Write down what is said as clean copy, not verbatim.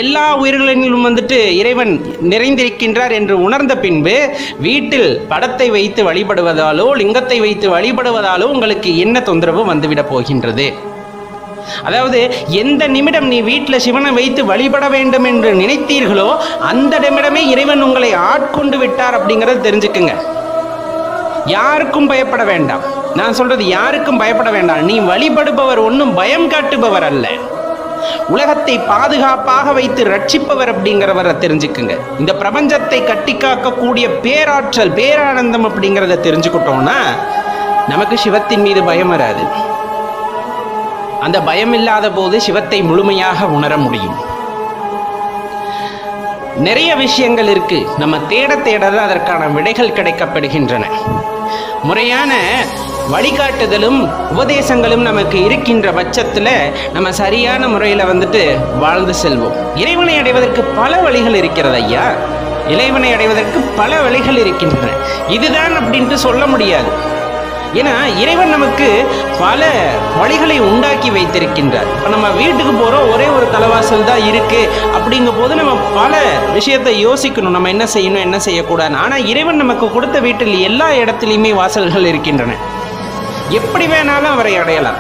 எல்லா உயிர்களிலும் இறைவன் நிறைந்திருக்கின்றார் என்று உணர்ந்த பின்பு வீட்டில் படத்தை வைத்து வழிபடுவதாலோ லிங்கத்தை வைத்து வழிபடுவதாலோ உங்களுக்கு என்ன தொந்தரவு வந்துவிடப் போகின்றது? அதாவது எந்த நிமிடம் நீ வீட்டில் சிவனை வைத்து வழிபட வேண்டும் என்று நினைத்தீர்களோ அந்த நிமிடமே இறைவன் உங்களை ஆட்கொண்டு விட்டார் அப்படிங்கிறத தெரிஞ்சுக்குங்க. யாருக்கும் பயப்பட வேண்டாம். நான் சொல்றது யாருக்கும் பயப்பட வேண்டாம். நீ வழிபடுபவர் ஒன்றும் பயம் காட்டுபவர் அல்ல, உலகத்தை பாதுகாப்பாக வைத்து ரட்சிப்பவர் அப்படிங்கிறவரை தெரிஞ்சுக்குங்க. இந்த பிரபஞ்சத்தை கட்டி காக்கக்கூடிய பேராற்றல் பேரானந்தம் அப்படிங்கிறத தெரிஞ்சுக்கிட்டோம்னா நமக்கு சிவத்தின் மீது பயம் வராது. அந்த பயம் இல்லாத போது சிவத்தை முழுமையாக உணர முடியும். நிறைய விஷயங்கள் இருக்கு, நம்ம தேட தேடதான் அதற்கான விடைகள் கிடைக்கப்படுகின்றன. முறையான வழிகாட்டுதலும் உபதேசங்களும் நமக்கு இருக்கின்ற பட்சத்தில் நம்ம சரியான முறையில் வாழ்ந்து செல்வோம். இறைவனை அடைவதற்கு பல வழிகள் இருக்கிறது ஐயா, இறைவனை அடைவதற்கு பல வழிகள் இருக்கின்றன. இதுதான் அப்படின்ட்டு சொல்ல முடியாது. ஏன்னா இறைவன் நமக்கு பல வழிகளை உண்டாக்கி வைத்திருக்கின்றார். இப்போ நம்ம வீட்டுக்கு போகிறோம், ஒரே ஒரு தலைவாசல் தான் இருக்குது அப்படிங்கும் போது நம்ம பல விஷயத்தை யோசிக்கணும், நம்ம என்ன செய்யணும் என்ன செய்யக்கூடாது. ஆனால் இறைவன் நமக்கு கொடுத்த வீட்டில் எல்லா இடத்துலையுமே வாசல்கள் இருக்கின்றன. எப்படி வேணாலும் அவரை அடையலாம்.